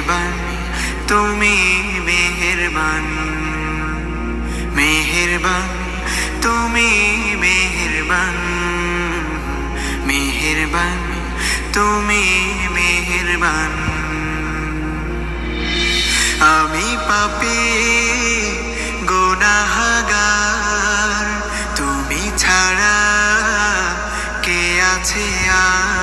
মেহেরবান, তুমি মেহেরবান, মেহেরবান, তুমি মেহেরবান, মেহেরবান, তুমি মেহেরবান। আমি পাপী গুনাহগার, তুমি ছাড়া কে আছে আর?